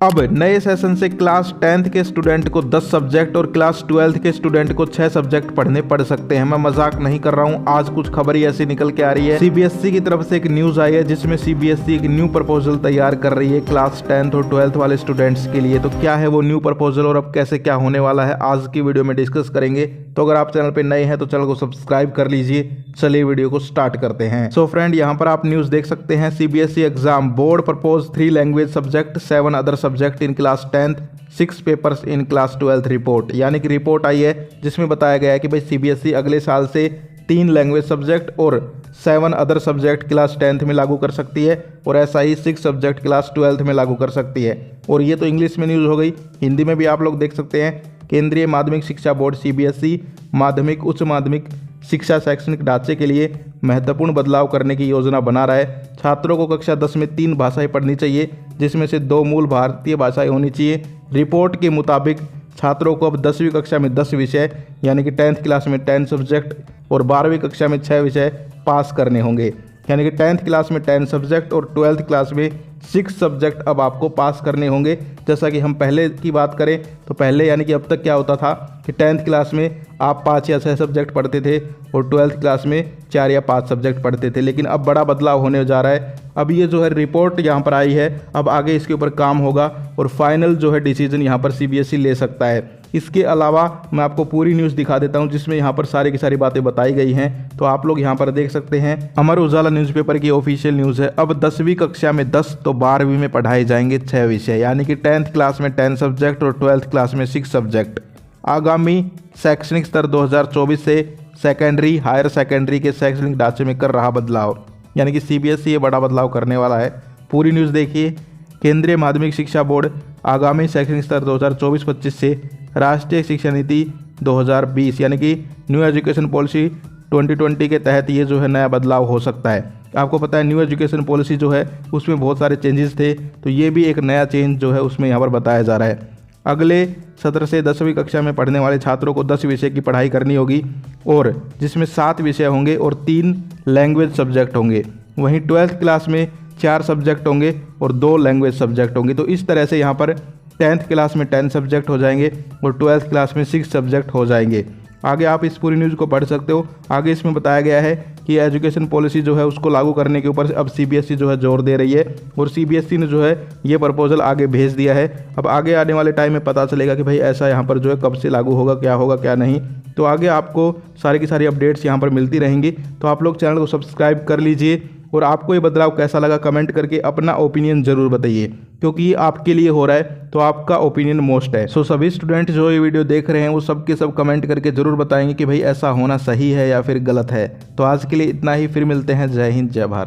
अब नए सेशन से क्लास 10th के स्टूडेंट को 10 सब्जेक्ट और क्लास 12th के स्टूडेंट को 6 सब्जेक्ट पढ़ने पड़ सकते हैं। मैं मजाक नहीं कर रहा हूँ, आज कुछ खबर ही ऐसी निकल के आ रही है। सीबीएसई की तरफ से एक न्यूज आई है जिसमें सीबीएसई एक न्यू प्रपोजल तैयार कर रही है क्लास 10th और 12th वाले स्टूडेंट्स के लिए। तो क्या है वो न्यू प्रपोजल और अब कैसे क्या होने वाला है, आज की वीडियो में डिस्कस करेंगे। तो अगर आप चैनल पर नए हैं तो चैनल को सब्सक्राइब कर लीजिए। चलिए वीडियो को स्टार्ट करते हैं। सो फ्रेंड, यहाँ पर आप न्यूज देख सकते हैं। CBSE exam board propose 3 language subject 7 other subject in class 10th 6 papers in class 12th report. यानी कि रिपोर्ट आई है जिसमें बताया गया है कि भाई सीबीएसई अगले साल से 3 लैंग्वेज सब्जेक्ट और 7 अदर सब्जेक्ट क्लास 10th में लागू कर सकती है और ऐसा ही 6 सब्जेक्ट क्लास 12th में लागू कर सकती है। और ये तो इंग्लिश में न्यूज़ हो गई, हिंदी में भी आप लोग देख सकते हैं। केंद्रीय माध्यमिक शिक्षा बोर्ड सीबीएसई माध्यमिक उच्च माध्यमिक शिक्षा शैक्षणिक ढांचे के लिए महत्वपूर्ण बदलाव करने की योजना बना रहा है। छात्रों को कक्षा 10 में 3 भाषाएं पढ़नी चाहिए, जिसमें से 2 मूल भारतीय भाषाएं होनी चाहिए। रिपोर्ट के मुताबिक छात्रों को अब 10वीं कक्षा में 10 विषय यानी कि 10th क्लास में 10 सब्जेक्ट और 12वीं कक्षा में 6 विषय पास करने होंगे। यानी कि 10th क्लास में 10 सब्जेक्ट और 12th क्लास में 6 सब्जेक्ट अब आपको पास करने होंगे। जैसा कि हम पहले की बात करें तो पहले यानी कि अब तक क्या होता था कि 10th क्लास में आप 5 या 6 सब्जेक्ट पढ़ते थे और 12th क्लास में 4 या 5 सब्जेक्ट पढ़ते थे। लेकिन अब बड़ा बदलाव होने जा रहा है। अब ये जो है रिपोर्ट यहाँ पर आई है, अब आगे इसके ऊपर काम होगा और फाइनल जो है डिसीजन यहाँ पर सीबीएसई ले सकता है। इसके अलावा मैं आपको पूरी न्यूज़ दिखा देता हूँ जिसमें यहाँ पर सारी की सारी बातें बताई गई हैं। तो आप लोग यहाँ पर देख सकते हैं, अमर उजाला न्यूज़पेपर की ऑफिशियल न्यूज़ है। अब 10वीं कक्षा में 10 तो 12वीं में पढ़ाए जाएंगे 6 विषय, यानी कि 10th क्लास में 10 सब्जेक्ट और 12th क्लास में 6 सब्जेक्ट। आगामी शैक्षणिक स्तर 2024 से सेकेंडरी हायर सेकेंडरी के शैक्षणिक ढांचे में कर रहा बदलाव, यानी कि सीबीएसई ये बड़ा बदलाव करने वाला है। पूरी न्यूज़ देखिए। केंद्रीय माध्यमिक शिक्षा बोर्ड आगामी शैक्षणिक स्तर 2024-25 से राष्ट्रीय शिक्षा नीति 2020 यानी कि न्यू एजुकेशन पॉलिसी 2020 के तहत ये जो है नया बदलाव हो सकता है। आपको पता है न्यू एजुकेशन पॉलिसी जो है उसमें बहुत सारे चेंजेस थे, तो ये भी एक नया चेंज जो है उसमें यहाँ पर बताया जा रहा है। अगले सत्र से 10वीं कक्षा में पढ़ने वाले छात्रों को 10 विषय की पढ़ाई करनी होगी और जिसमें 7 विषय होंगे और 3 लैंग्वेज सब्जेक्ट होंगे। वहीं 12th क्लास में 4 सब्जेक्ट होंगे और 2 लैंग्वेज सब्जेक्ट होंगे। तो इस तरह से यहाँ पर 10th क्लास में 10 सब्जेक्ट हो जाएंगे और 12th क्लास में 6 सब्जेक्ट हो जाएंगे। आगे आप इस पूरी न्यूज़ को पढ़ सकते हो। आगे इसमें बताया गया है कि एजुकेशन पॉलिसी जो है उसको लागू करने के ऊपर अब सीबीएसई जो है जोर दे रही है और सीबीएसई ने जो है ये प्रपोजल आगे भेज दिया है। अब आगे आने वाले टाइम में पता चलेगा कि भाई ऐसा यहाँ पर जो है कब से लागू होगा क्या नहीं। तो आगे आपको सारी की सारी अपडेट्स यहाँ पर मिलती रहेंगी। तो आप लोग चैनल को सब्सक्राइब कर लीजिए और आपको ये बदलाव कैसा लगा कमेंट करके अपना ओपिनियन जरूर बताइए, क्योंकि ये आपके लिए हो रहा है तो आपका ओपिनियन मोस्ट है। सो सभी स्टूडेंट जो ये वीडियो देख रहे हैं वो सब के सब कमेंट करके जरूर बताएंगे कि भाई ऐसा होना सही है या फिर गलत है। तो आज के लिए इतना ही, फिर मिलते हैं। जय हिंद जय भारत।